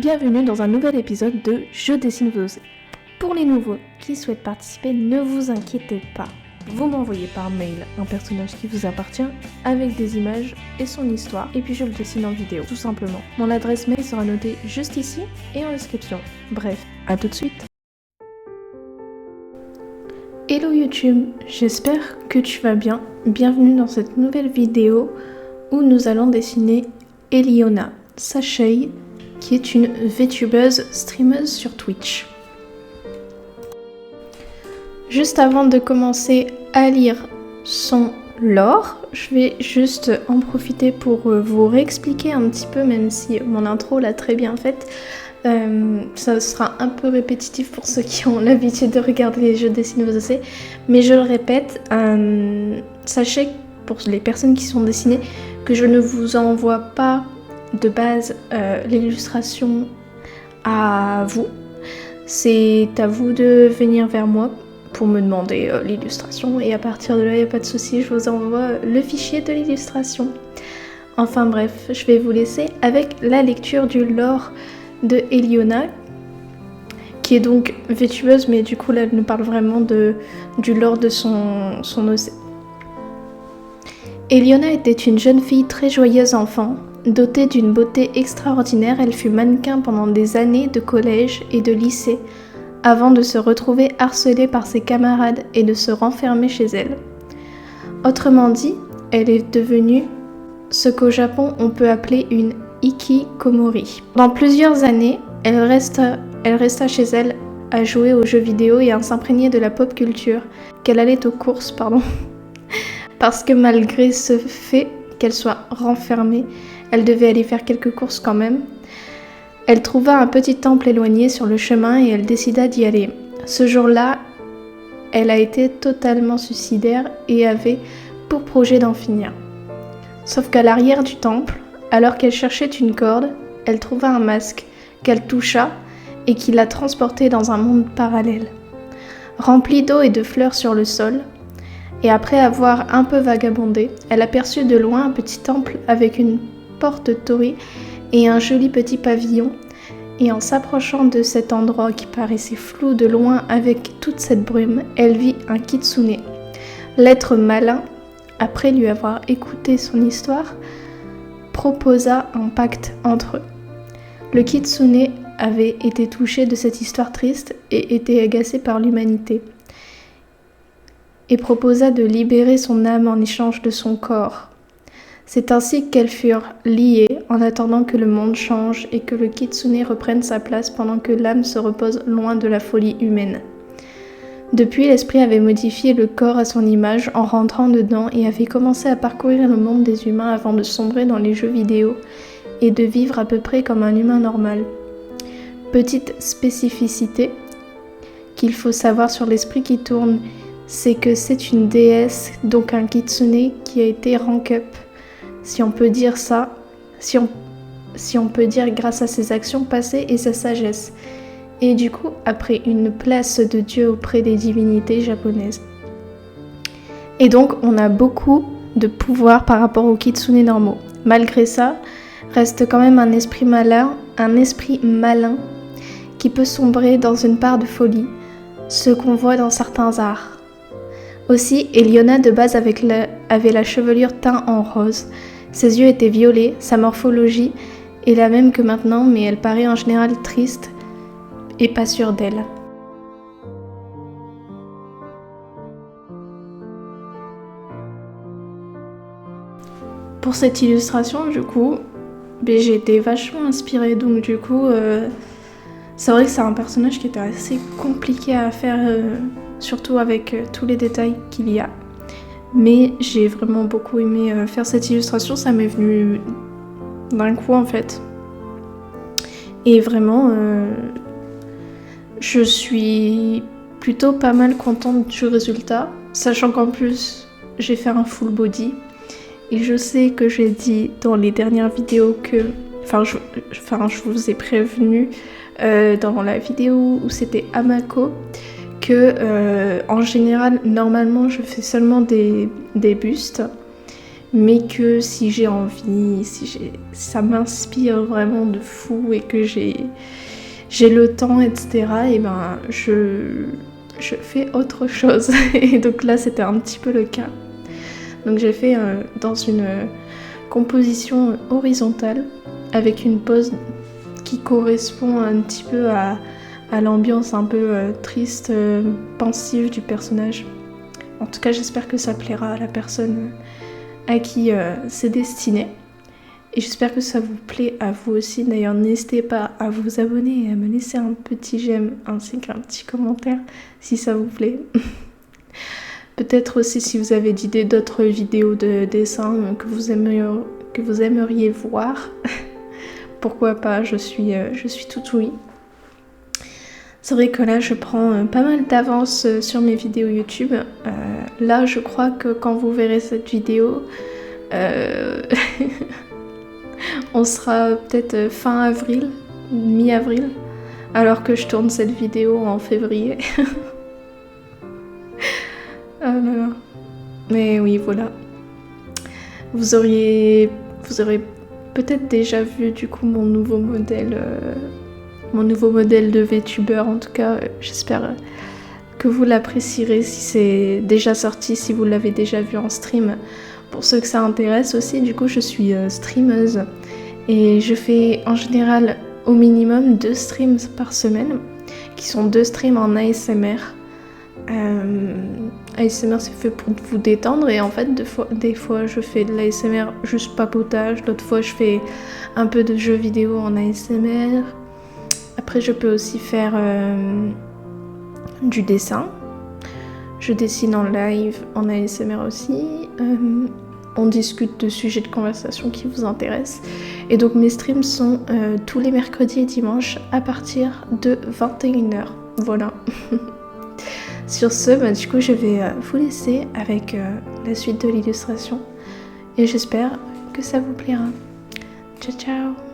Bienvenue dans un nouvel épisode de Je dessine vous osez. Pour les nouveaux qui souhaitent participer, ne vous inquiétez pas. Vous m'envoyez par mail un personnage qui vous appartient avec des images et son histoire et puis je le dessine en vidéo, tout simplement. Mon adresse mail sera notée juste ici et en description. Bref, à tout de suite. Hello YouTube, j'espère que tu vas bien. Bienvenue dans cette nouvelle vidéo où nous allons dessiner Eliona Sachey, qui est une VTubeuse streameuse sur Twitch. Juste avant de commencer à lire son lore, je vais juste en profiter pour vous réexpliquer un petit peu, même si mon intro l'a très bien faite. Ça sera un peu répétitif pour ceux qui ont l'habitude de regarder les jeux dessine vous osez, mais je le répète, sachez pour les personnes qui sont dessinées que je ne vous envoie pas de base l'illustration à vous. C'est à vous de venir vers moi pour me demander l'illustration et à partir de là, il n'y a pas de souci, je vous envoie le fichier de l'illustration. Enfin bref, je vais vous laisser avec la lecture du lore de Eliona, qui est donc VTubeuse, mais du coup là elle nous parle vraiment du lore de son OC. Eliona était une jeune fille très joyeuse enfant. Dotée d'une beauté extraordinaire, elle fut mannequin pendant des années de collège et de lycée, avant de se retrouver harcelée par ses camarades et de se renfermer chez elle. Autrement dit, elle est devenue ce qu'au Japon on peut appeler une hikikomori. Pendant plusieurs années, elle resta chez elle à jouer aux jeux vidéo et à s'imprégner de la pop culture, qu'elle allait aux courses, parce que malgré ce fait qu'elle soit renfermée, elle devait aller faire quelques courses quand même. Elle trouva un petit temple éloigné sur le chemin et elle décida d'y aller. Ce jour-là, elle a été totalement suicidaire et avait pour projet d'en finir. Sauf qu'à l'arrière du temple, alors qu'elle cherchait une corde, elle trouva un masque qu'elle toucha et qui l'a transportée dans un monde parallèle. Rempli d'eau et de fleurs sur le sol, et après avoir un peu vagabondé, elle aperçut de loin un petit temple avec une porte torii et un joli petit pavillon, et en s'approchant de cet endroit qui paraissait flou de loin avec toute cette brume, elle vit un kitsune. L'être malin, après lui avoir écouté son histoire, proposa un pacte entre eux. Le kitsune avait été touché de cette histoire triste et était agacé par l'humanité, et proposa de libérer son âme en échange de son corps. C'est ainsi qu'elles furent liées en attendant que le monde change et que le kitsune reprenne sa place pendant que l'âme se repose loin de la folie humaine. Depuis, l'esprit avait modifié le corps à son image en rentrant dedans et avait commencé à parcourir le monde des humains avant de sombrer dans les jeux vidéo et de vivre à peu près comme un humain normal. Petite spécificité qu'il faut savoir sur l'esprit qui tourne, c'est que c'est une déesse, donc un kitsune qui a été rank up. Si on peut dire ça, si on peut dire grâce à ses actions passées et sa sagesse. Et du coup, après une place de Dieu auprès des divinités japonaises. Et donc, on a beaucoup de pouvoir par rapport aux kitsune normaux. Malgré ça, reste quand même un esprit malin qui peut sombrer dans une part de folie, ce qu'on voit dans certains arts. Aussi, Eliona de base avait la chevelure teinte en rose. Ses yeux étaient violets, sa morphologie est la même que maintenant, mais elle paraît en général triste et pas sûre d'elle. Pour cette illustration, du coup, j'ai été vachement inspirée, donc du coup, c'est vrai que c'est un personnage qui était assez compliqué à faire, surtout avec tous les détails qu'il y a. Mais j'ai vraiment beaucoup aimé faire cette illustration, ça m'est venu d'un coup en fait. Et vraiment, je suis plutôt pas mal contente du résultat, sachant qu'en plus, j'ai fait un full body. Et je sais que j'ai dit dans les dernières vidéos que... je vous ai prévenu dans la vidéo où c'était Amako que en général, normalement, je fais seulement des bustes. mais que si j'ai envie, ça m'inspire vraiment de fou et que j'ai le temps, etc., et ben je fais autre chose. Et donc là, c'était un petit peu le cas. Donc j'ai fait dans une composition horizontale avec une pose qui correspond un petit peu à l'ambiance un peu triste, pensive du personnage. En tout cas, j'espère que ça plaira à la personne à qui c'est destiné. Et j'espère que ça vous plaît à vous aussi. D'ailleurs, n'hésitez pas à vous abonner et à me laisser un petit j'aime ainsi qu'un petit commentaire si ça vous plaît. Peut-être aussi si vous avez d'idées d'autres vidéos de dessin que vous aimeriez voir. Pourquoi pas, je suis tout oui. C'est vrai que là, je prends pas mal d'avance sur mes vidéos YouTube. Là, je crois que quand vous verrez cette vidéo, on sera peut-être fin avril, mi-avril, alors que je tourne cette vidéo en février. Ah là là. Mais oui, voilà. Vous aurez peut-être déjà vu du coup mon nouveau modèle de VTuber. En tout cas, j'espère que vous l'apprécierez si c'est déjà sorti, si vous l'avez déjà vu en stream. Pour ceux que ça intéresse aussi, du coup, je suis streameuse et je fais en général au minimum 2 streams par semaine, qui sont 2 streams en ASMR. ASMR, c'est fait pour vous détendre, et en fait des fois je fais de l'ASMR juste papotage, d'autres fois je fais un peu de jeux vidéo en ASMR. Après je peux aussi faire du dessin, je dessine en live en ASMR aussi. On discute de sujets de conversation qui vous intéressent, et donc mes streams sont tous les mercredis et dimanches à partir de 21h. Voilà. Sur ce, du coup, je vais vous laisser avec la suite de l'illustration et j'espère que ça vous plaira. Ciao, ciao!